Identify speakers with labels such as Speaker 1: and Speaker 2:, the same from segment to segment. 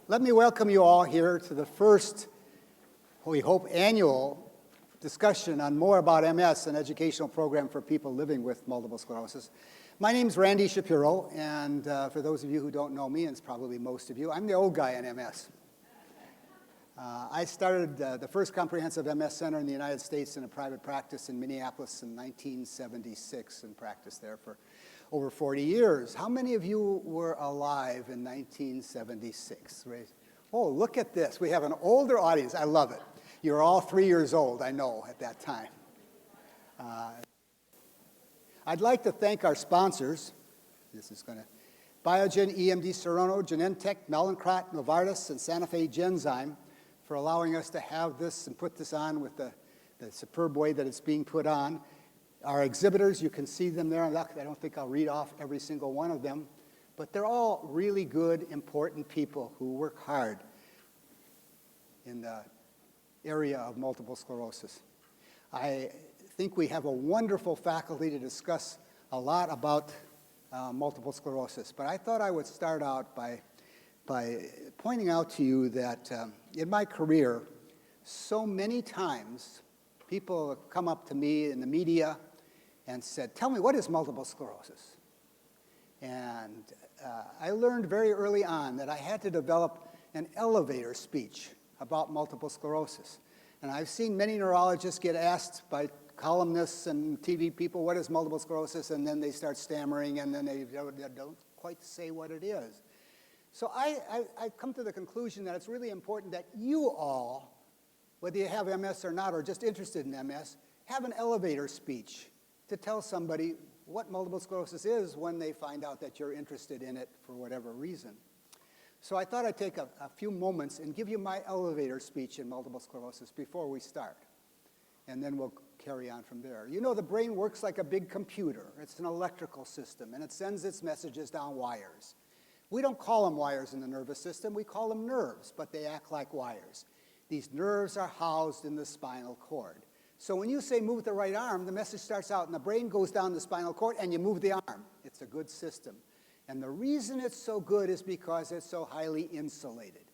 Speaker 1: Let me welcome you all here to the first, we hope, annual discussion on more about MS, an educational program for people living with multiple sclerosis. My name's Randy Schapiro, and for those of you who don't know me, and it's probably most of you, I'm the old guy in MS. I started the first comprehensive MS center in the United States in a private practice in Minneapolis in 1976 and practiced there for over 40 years. How many of you were alive in 1976? Oh, look at this. We have an older audience. I love it. You're all 3 years old, I know, at that time. I'd like to thank our sponsors. This is going to Biogen, EMD Serono, Genentech, Mallinckrodt, Novartis, and Santa Fe Genzyme for allowing us to have this and put this on with the superb way that it's being put on. Our exhibitors, you can see them there. I don't think I'll read off every single one of them, but they're all really good, important people who work hard in the area of multiple sclerosis. I think we have a wonderful faculty to discuss a lot about multiple sclerosis, but I thought I would start out by pointing out to you that in my career, so many times people have come up to me in the media and said, "Tell me, what is multiple sclerosis?" And I learned very early on that I had to develop an elevator speech about multiple sclerosis. And I've seen many neurologists get asked by columnists and TV people, "What is multiple sclerosis?" And then they start stammering, and then they don't quite say what it is. So I've come to the conclusion that it's really important that you all, whether you have MS or not, or just interested in MS, have an elevator speech to tell somebody what multiple sclerosis is when they find out that you're interested in it for whatever reason. So I thought I'd take a few moments and give you my elevator speech in multiple sclerosis before we start. And then we'll carry on from there. You know, the brain works like a big computer. It's an electrical system, and it sends its messages down wires. We don't call them wires in the nervous system. We call them nerves, but they act like wires. These nerves are housed in the spinal cord. So when you say move the right arm, the message starts out and the brain goes down the spinal cord and you move the arm. It's a good system. And the reason it's so good is because it's so highly insulated.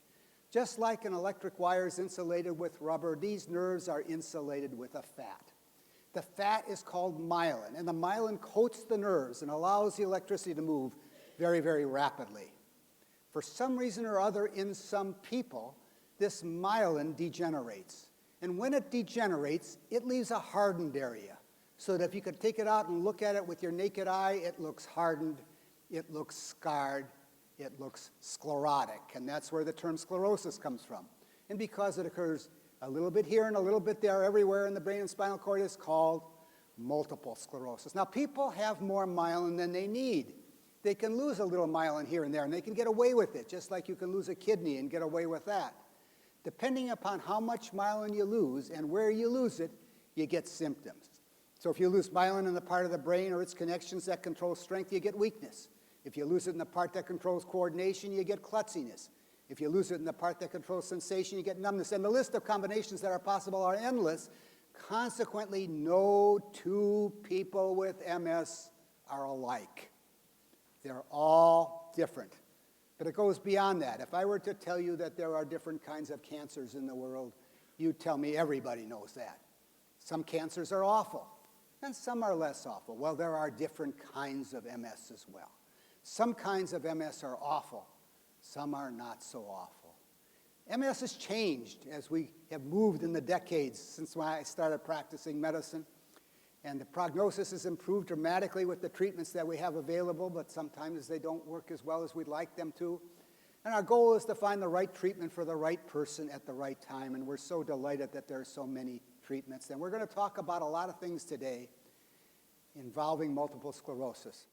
Speaker 1: Just like an electric wire is insulated with rubber, these nerves are insulated with a fat. The fat is called myelin, and the myelin coats the nerves and allows the electricity to move very, very rapidly. For some reason or other in some people, this myelin degenerates. And when it degenerates, it leaves a hardened area. So that if you could take it out and look at it with your naked eye, it looks hardened, it looks scarred, it looks sclerotic. And that's where the term sclerosis comes from. And because it occurs a little bit here and a little bit there everywhere in the brain and spinal cord, it's called multiple sclerosis. Now, people have more myelin than they need. They can lose a little myelin here and there, and they can get away with it, just like you can lose a kidney and get away with that. Depending upon how much myelin you lose and where you lose it, you get symptoms. So if you lose myelin in the part of the brain or its connections that control strength, you get weakness. If you lose it in the part that controls coordination, you get klutziness. If you lose it in the part that controls sensation, you get numbness. And the list of combinations that are possible are endless. Consequently, no two people with MS are alike. They're all different. But it goes beyond that. If I were to tell you that there are different kinds of cancers in the world, you'd tell me everybody knows that. Some cancers are awful, and some are less awful. Well, there are different kinds of MS as well. Some kinds of MS are awful. Some are not so awful. MS has changed as we have moved in the decades since when I started practicing medicine. And the prognosis has improved dramatically with the treatments that we have available, but sometimes they don't work as well as we'd like them to. And our goal is to find the right treatment for the right person at the right time, and we're so delighted that there are so many treatments. And we're going to talk about a lot of things today involving multiple sclerosis.